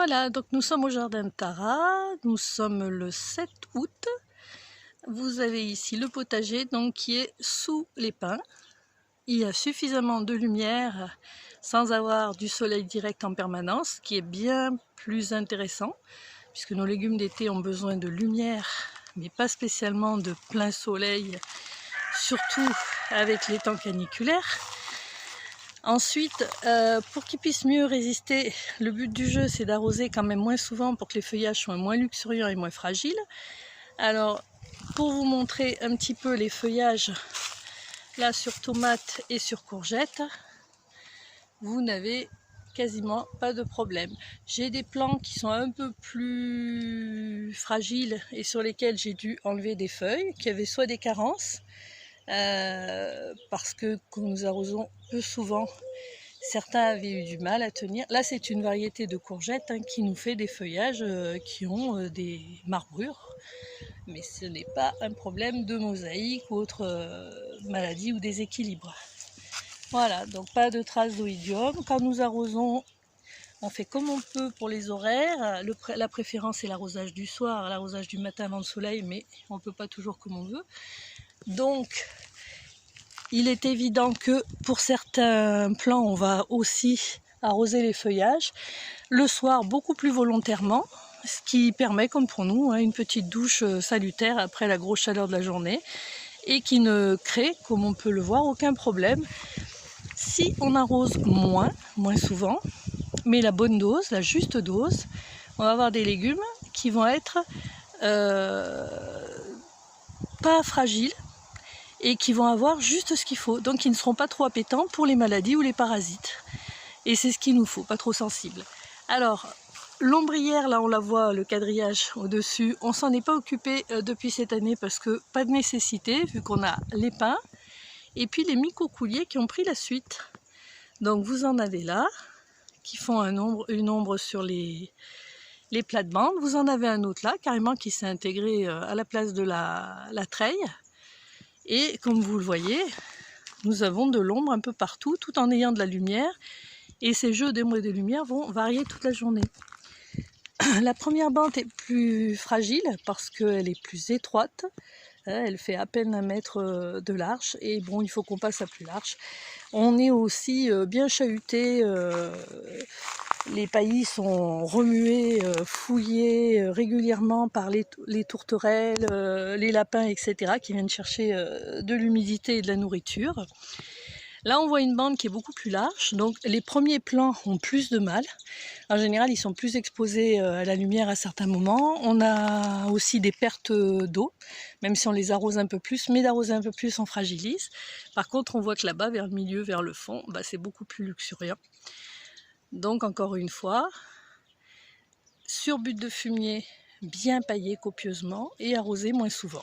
Voilà, donc nous sommes au jardin de Tara, nous sommes le 7 août. Vous avez ici le potager donc, qui est sous les pins. Il y a suffisamment de lumière sans avoir du soleil direct en permanence, ce qui est bien plus intéressant, puisque nos légumes d'été ont besoin de lumière, mais pas spécialement de plein soleil, surtout avec les temps caniculaires. Ensuite, pour qu'ils puissent mieux résister, le but du jeu c'est d'arroser quand même moins souvent pour que les feuillages soient moins luxuriants et moins fragiles. Alors, pour vous montrer un petit peu les feuillages, là sur tomates et sur courgettes, vous n'avez quasiment pas de problème. J'ai des plants qui sont un peu plus fragiles et sur lesquels j'ai dû enlever des feuilles, qui avaient soit des carences, parce que quand nous arrosons peu souvent, certains avaient eu du mal à tenir. Là, c'est une variété de courgettes qui nous fait des feuillages qui ont des marbrures, mais ce n'est pas un problème de mosaïque ou autre maladie ou déséquilibre. Voilà, donc pas de traces d'oïdium. Quand nous arrosons, on fait comme on peut pour les horaires. La préférence c'est l'arrosage du soir, l'arrosage du matin avant le soleil, mais on ne peut pas toujours comme on veut. Donc, il est évident que pour certains plants, on va aussi arroser les feuillages. Le soir, beaucoup plus volontairement, ce qui permet, comme pour nous, une petite douche salutaire après la grosse chaleur de la journée et qui ne crée, comme on peut le voir, aucun problème. Si on arrose moins souvent, mais la bonne dose, la juste dose, on va avoir des légumes qui vont être pas fragiles et qui vont avoir juste ce qu'il faut, donc qui ne seront pas trop appétants pour les maladies ou les parasites. Et c'est ce qu'il nous faut, pas trop sensible. Alors, l'ombrière, là on la voit, le quadrillage au-dessus, on s'en est pas occupé depuis cette année parce que pas de nécessité, vu qu'on a les pins, et puis les micocouliers qui ont pris la suite. Donc vous en avez là, qui font une ombre sur les plates-bandes. Vous en avez un autre là, carrément, qui s'est intégré à la place de la treille. Et comme vous le voyez, nous avons de l'ombre un peu partout, tout en ayant de la lumière. Et ces jeux d'ombre et de lumière vont varier toute la journée. La première bande est plus fragile parce qu'elle est plus étroite. Elle fait à peine 1 mètre de large. Et bon, il faut qu'on passe à plus large. On est aussi bien chahuté. Les paillis sont remués, fouillés régulièrement par les tourterelles, les lapins, etc. qui viennent chercher de l'humidité et de la nourriture. Là, on voit une bande qui est beaucoup plus large, donc les premiers plants ont plus de mal. En général, ils sont plus exposés à la lumière à certains moments. On a aussi des pertes d'eau, même si on les arrose un peu plus, mais d'arroser un peu plus, on fragilise. Par contre, on voit que là-bas, vers le milieu, vers le fond, c'est beaucoup plus luxuriant. Donc, encore une fois, sur butte de fumier, bien paillé copieusement et arrosé moins souvent.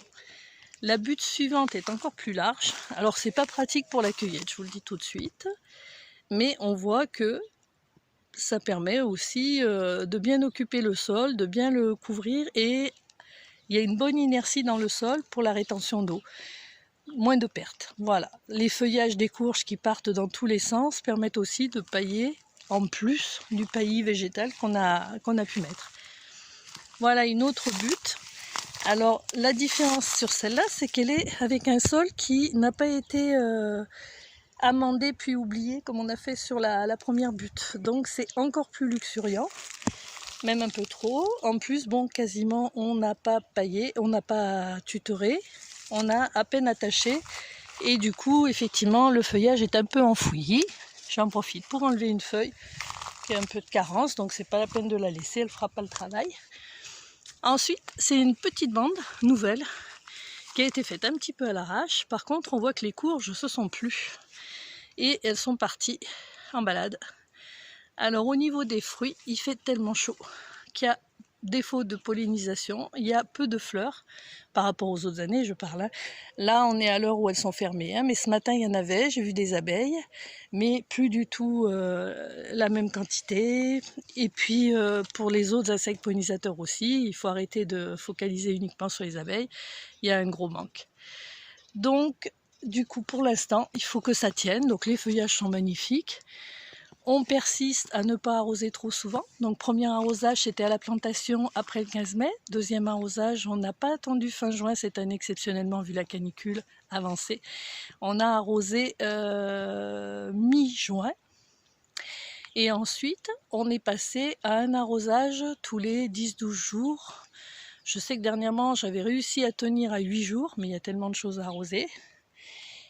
La butte suivante est encore plus large. Alors c'est pas pratique pour la cueillette, je vous le dis tout de suite, mais on voit que ça permet aussi de bien occuper le sol, de bien le couvrir, et il y a une bonne inertie dans le sol pour la rétention d'eau. Moins de pertes. Voilà. Les feuillages des courges qui partent dans tous les sens permettent aussi de pailler en plus du paillis végétal qu'on a pu mettre. Voilà une autre butte. Alors la différence sur celle-là, c'est qu'elle est avec un sol qui n'a pas été amendé puis oublié comme on a fait sur la première butte. Donc c'est encore plus luxuriant, même un peu trop. En plus, bon, quasiment on n'a pas paillé, on n'a pas tutoré, on a à peine attaché. Et du coup, effectivement, le feuillage est un peu enfoui. J'en profite pour enlever une feuille qui a un peu de carence, donc c'est pas la peine de la laisser, elle fera pas le travail. Ensuite, c'est une petite bande nouvelle qui a été faite un petit peu à l'arrache. Par contre, on voit que les courges se sont plus et elles sont parties en balade. Alors au niveau des fruits, il fait tellement chaud qu'il y a défaut de pollinisation, il y a peu de fleurs par rapport aux autres années, je parle. Là, on est à l'heure où elles sont fermées, mais ce matin, il y en avait, j'ai vu des abeilles, mais plus du tout la même quantité. Et puis, pour les autres insectes pollinisateurs aussi, il faut arrêter de focaliser uniquement sur les abeilles, il y a un gros manque. Donc, du coup, pour l'instant, il faut que ça tienne, donc les feuillages sont magnifiques. On persiste à ne pas arroser trop souvent. Donc premier arrosage, c'était à la plantation après le 15 mai. Deuxième arrosage, on n'a pas attendu fin juin cette année exceptionnellement vu la canicule avancée. On a arrosé mi-juin. Et ensuite, on est passé à un arrosage tous les 10-12 jours. Je sais que dernièrement, j'avais réussi à tenir à 8 jours, mais il y a tellement de choses à arroser.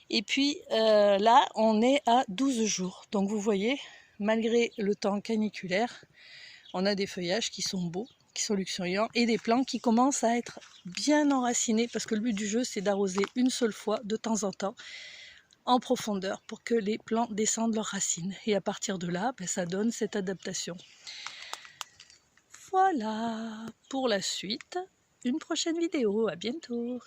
Et puis là, on est à 12 jours. Donc vous voyez, malgré le temps caniculaire, on a des feuillages qui sont beaux, qui sont luxuriants, et des plants qui commencent à être bien enracinés, parce que le but du jeu, c'est d'arroser une seule fois, de temps en temps, en profondeur, pour que les plants descendent leurs racines. Et à partir de là, ben, ça donne cette adaptation. Voilà, pour la suite, une prochaine vidéo. À bientôt.